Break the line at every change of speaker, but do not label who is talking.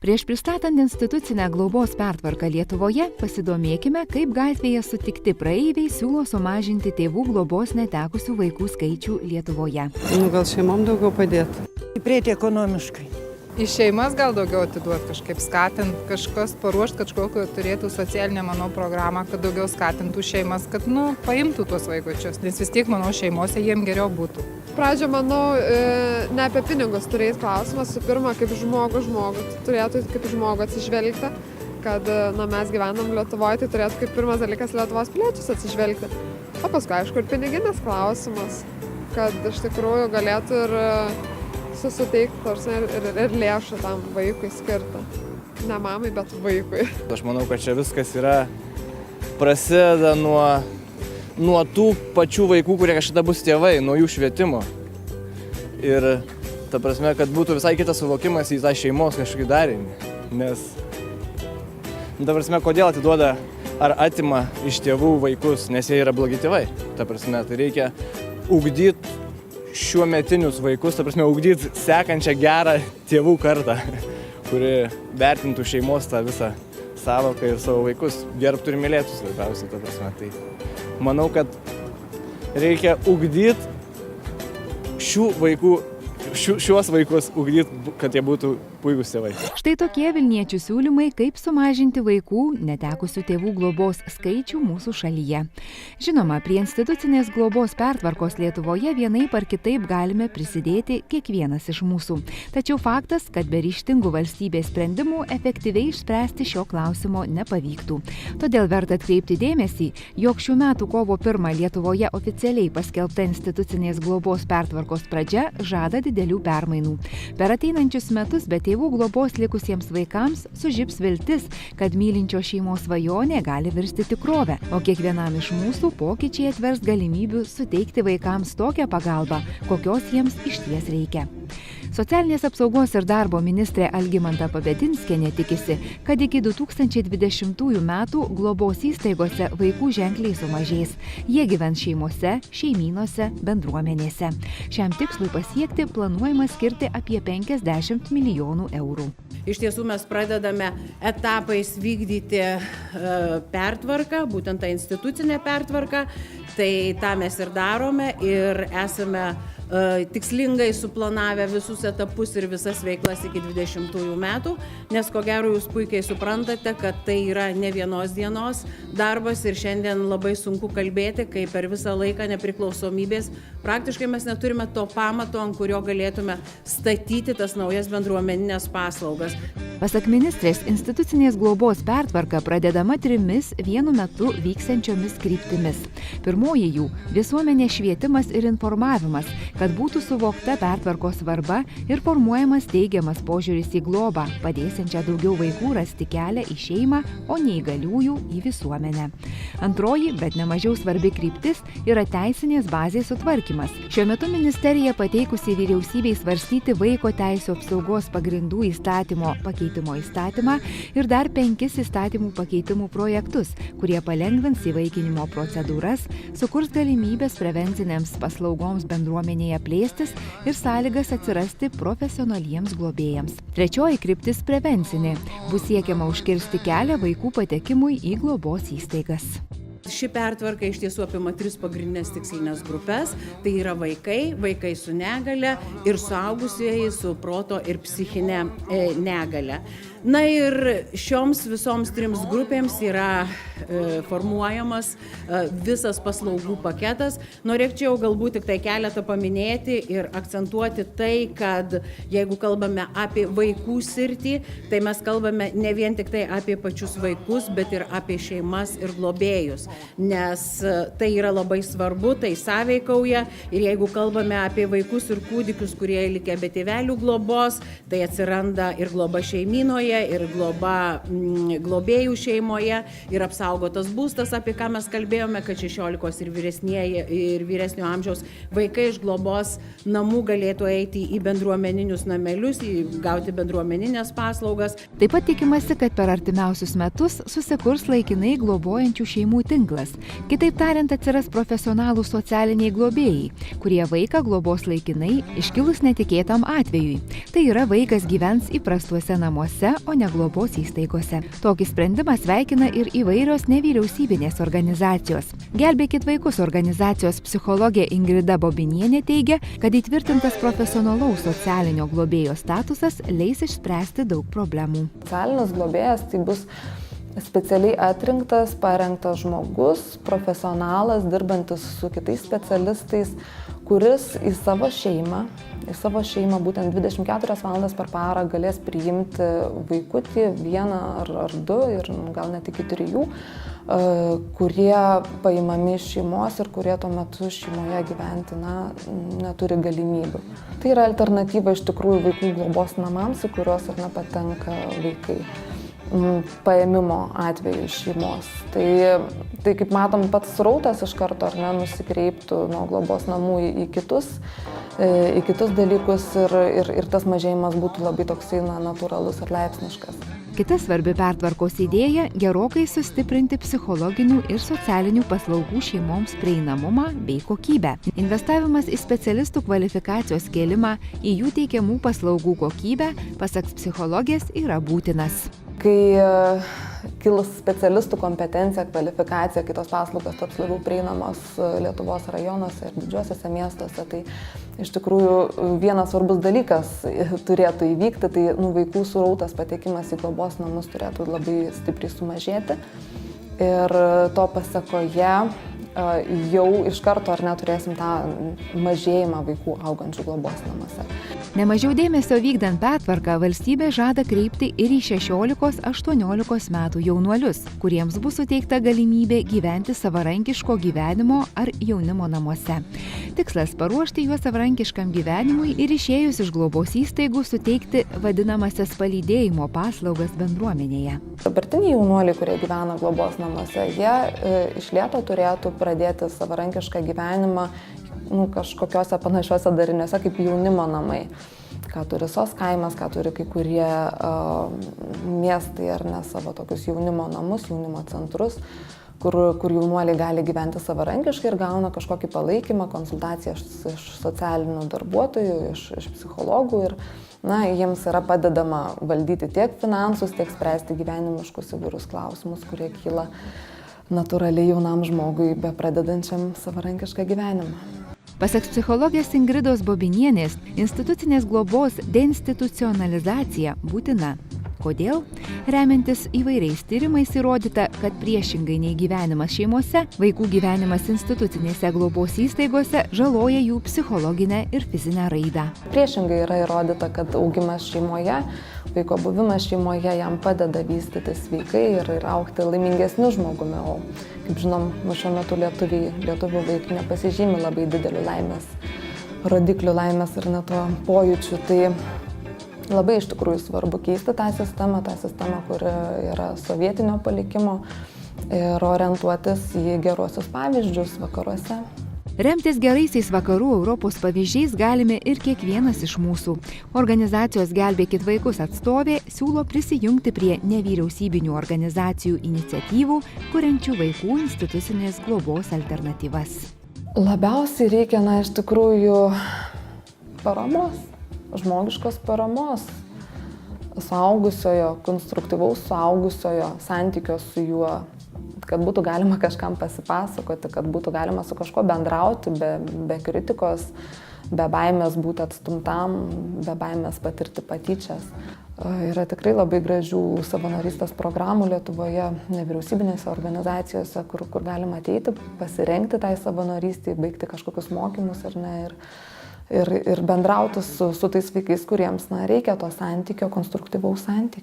Prieš pristatant institucinę globos pertvarką Lietuvoje, pasidomėkime, kaip gatvėje sutikti praeiviai siūlo sumažinti tėvų globos netekusių vaikų skaičių Lietuvoje.
Gal šeimom daugiau padėti?
Stiprėti ekonomiškai.
Į šeimas gal daugiau atiduoti, kažkaip skatinti, kažkas paruošti kažkokiu turėtų socialinę, programą, kad daugiau skatintų šeimas, kad, paimtų tuos vaikučius. Nes vis tiek, šeimose jiem geriau būtų.
Pradžio, ne apie pinigus turėti klausimas, su pirma, kaip žmogų turėtų kaip žmogų atsižvelgti, kad mes gyvenam Lietuvoje, tai turėtų kaip pirmas dalykas Lietuvos piliečius atsižvelgti. O paskui, aišku, ir piniginis klausimas, kad iš tikrųjų galėtų ir suteikti ir lėšą tam vaikui skirtą. Ne mamai, bet vaikui.
Aš manau, kad čia viskas prasideda nuo tų pačių vaikų, kurie kažkada bus tėvai, nuo jų švietimo. Ir ta prasme, kad būtų visai kitas suvokimas į tą šeimos kažkokį darinį. Nes, ta prasme, kodėl atiduoda ar atima iš tėvų vaikus, nes jie yra blogi tėvai. Ta prasme, tai reikia ugdyti šiuo metinius vaikus, ta prasme, ugdyti sekančią gerą tėvų kartą, kuri vertintų šeimos tą visą sąvoką ir savo vaikus, gerbtų ir mylėtų svarbiausia, ta prasme. Tai manau, kad reikia ugdyti šiuos vaikus, kad jie būtų puikūs tėvai.
Štai tokie vilniečių siūlymai, kaip sumažinti vaikų netekusių tėvų globos skaičių mūsų šalyje. Žinoma, prie institucinės globos pertvarkos Lietuvoje vienaip ar kitaip galime prisidėti kiekvienas iš mūsų. Tačiau faktas, kad be ryžtingų valstybės sprendimų efektyviai išspręsti šio klausimo nepavyktų. Todėl verta atkreipti dėmesį, jog šių metų kovo 1 Lietuvoje oficialiai paskelbta institucinės globos pertvarkos pradžia žada didelių permainų. Per ateinančius metus be tėvų globos likusiems vaikams sužibs viltis, kad mylinčio šeimos svajonė gali virsti tikrove, o kiekvienam iš mūsų pokyčiai atvers galimybių suteikti vaikams tokią pagalbą, kokios jiems išties reikia. Socialinės apsaugos ir darbo ministrė Algimanta Pabedinskienė tikisi, kad iki 2020 metų globos įstaigose vaikų ženkliai sumažės. Jie gyvens šeimose, šeimynose, bendruomenėse. Šiam tikslui pasiekti planuojama skirti apie 50 milijonų eurų.
Iš tiesų mes pradedame etapais vykdyti pertvarką, būtent tą institucinę pertvarką, tai tą mes ir darome ir esame tikslingai suplanavę visus etapus ir visas veiklas iki 2020 metų, nes ko gero jūs puikiai suprantate, kad tai yra ne vienos dienos darbas ir šiandien labai sunku kalbėti, kai per visą laiką nepriklausomybės praktiškai mes neturime to pamato, ant kurio galėtume statyti tas naujas bendruomeninės paslaugas.
Pasak ministrės, institucinės globos pertvarka pradedama 3 vienu metu vyksiančiomis kryptimis. Pirmoji jų – visuomenės švietimas ir informavimas, kad būtų suvokta pertvarkos svarba ir formuojamas teigiamas požiūris į globą, padėsiančią daugiau vaikų rasti kelią į šeimą, o neįgaliųjų į visuomenę. Antroji, bet nemažiau svarbi kryptis, yra teisinės bazės sutvarkymas. Šiuo metu ministerija pateikusi vyriausybei svarstyti Vaiko teisių apsaugos pagrindų įstatymo pakeitimo įstatymą ir dar 5 įstatymų pakeitimų projektus, kurie palengvins įvaikinimo procedūras, sukurs galimybės prevencinėms paslaugoms bendruomenėje plėstis ir sąlygas atsirasti profesionaliems globėjams. Trečioji kryptis – prevencinė. Bus siekiama užkirsti kelią vaikų patekimui į globos įstaigas.
Ši pertvarka iš tiesų apima 3 pagrindinės tikslinės grupės. Tai yra vaikai su negale ir suaugusieji su proto ir psichinė negale. Na ir šioms visoms 3 grupėms yra formuojamas visas paslaugų paketas. Norėčiau galbūt tik tai keletą paminėti ir akcentuoti tai, kad jeigu kalbame apie vaikų sritį, tai mes kalbame ne vien tik tai apie pačius vaikus, bet ir apie šeimas ir globėjus. Nes tai yra labai svarbu, tai sąveikauja ir jeigu kalbame apie vaikus ir kūdikius, kurie likę be tėvelių globos, tai atsiranda ir globa šeimynoje, ir globa globėjų šeimoje, ir apsaugotas būstas, apie ką mes kalbėjome, kad 16 ir vyresnio amžiaus vaikai iš globos namų galėtų eiti į bendruomeninius namelius, gauti bendruomeninės paslaugas.
Taip pat tikimasi, kad per artimiausius metus susikurs laikinai globojančių šeimų tinklas. tinklas. Kitaip tariant, atsiras profesionalų socialiniai globėjai, kurie vaiką globos laikinai iškilus netikėtam atvejui. Tai yra, vaikas gyvens įprastuose namuose, o ne globos įstaigose. Tokį sprendimą sveikina ir įvairios nevyriausybinės organizacijos. Gelbėkit vaikus organizacijos psichologė Ingrida Bobinienė teigia, kad įtvirtintas profesionalaus socialinio globėjo statusas leis išspręsti daug problemų.
Socialinis globėjas tai bus specialiai atrinktas, parengtas žmogus, profesionalas, dirbantis su kitais specialistais, kuris į savo šeimą būtent 24 valandas per parą galės priimti vaikutį, vieną ar du ir gal net iki 3, kurie paimami iš šeimos ir kurie tuo metu šeimoje gyventi neturi galimybių. Tai yra alternatyva iš tikrųjų vaikų globos namams, į kuriuos patenka vaikai paėmimo atveju iš šeimos. Tai kaip matom, pats srautas iš karto nusikreiptų nuo globos namų į kitus dalykus ir tas mažėjimas būtų labai toksai natūralus ir laipsniškas.
Kita svarbi pertvarkos idėja – gerokai sustiprinti psichologinių ir socialinių paslaugų šeimoms prieinamumą bei kokybę. Investavimas į specialistų kvalifikacijos kėlimą, į jų teikiamų paslaugų kokybę, pasak psichologės, yra būtinas.
Kai kils specialistų kompetencija, kvalifikacija, kitos paslaugos taps labiau prieinamos Lietuvos rajonuose ir didžiuosiuose miestuose, tai iš tikrųjų vienas svarbus dalykas turėtų įvykti, tai vaikų srautas patekimas į globos namus turėtų labai stipriai sumažėti ir to pasekoje jau iš karto turėsim tą mažėjimą vaikų augančių globos namuose.
Nemažiau dėmesio vykdant pertvarką valstybė žada kreipti ir į 16–18 metų jaunuolius, kuriems bus suteikta galimybė gyventi savarankiško gyvenimo ar jaunimo namuose. Tikslas – paruošti juos savarankiškam gyvenimui ir išėjus iš globos įstaigų suteikti vadinamasias palydėjimo paslaugas bendruomenėje.
Dabartiniai jaunuoliai, kurie gyvena globos namuose, jie iš lėto turėtų pradėti savarankišką gyvenimą kažkokiuose panašiuose dariniuose kaip jaunimo namai. Ką turi SOS kaimas, ką turi kai kurie miestai savo tokius jaunimo namus, jaunimo centrus, kur jaunuoliai gali gyventi savarankiškai ir gauna kažkokį palaikymą, konsultaciją iš socialinių darbuotojų, iš psichologų ir jiems yra padedama valdyti tiek finansus, tiek spręsti gyvenimiškus įvairius klausimus, kurie kyla natūraliai jaunam žmogui bepradedančiam savarankišką gyvenimą.
Pasak psichologės Ingridos Bobinienės, institucinės globos deinstitucionalizacija būtina. Kodėl? Remiantis įvairiais tyrimais įrodyta, kad priešingai nei gyvenimas šeimose, vaikų gyvenimas institucinėse globos įstaigose žaloja jų psichologinę ir fizinę raidą.
Priešingai yra įrodyta, kad augimas šeimoje, vaiko buvimas šeimoje jam padeda vystytis sveikai ir augti laimingesniu žmogumi. O kaip žinom, šiuo metu lietuvių vaikai nepasižymi labai dideliu laimės rodiklių, laimės ir net to pojūčių. Tai labai iš tikrųjų svarbu keisti tą sistemą, kuri yra sovietinio palikimo ir orientuotis į geruosius pavyzdžius vakaruose.
Remtis geraisiais vakarų Europos pavyzdžiais galime ir kiekvienas iš mūsų. Organizacijos Gelbėkit vaikus atstovė siūlo prisijungti prie nevyriausybinių organizacijų iniciatyvų, kuriančių vaikų institucinės globos alternatyvas.
Labiausiai reikia, iš tikrųjų, paramos, žmogiškos paramos, suaugusiojo, konstruktyvaus suaugusiojo santykio su juo, kad būtų galima kažkam pasipasakoti, kad būtų galima su kažkuo bendrauti be kritikos, be baimės būti atstumtam, be baimės patirti patyčias. Yra tikrai labai gražių savanorystės programų Lietuvoje, nevyriausybinėse organizacijose, kur galima ateiti, pasirengti tai savanorystį, baigti kažkokius mokymus ir bendrauti su tais vaikais, kuriems reikia to santykio, konstruktyvaus santykio.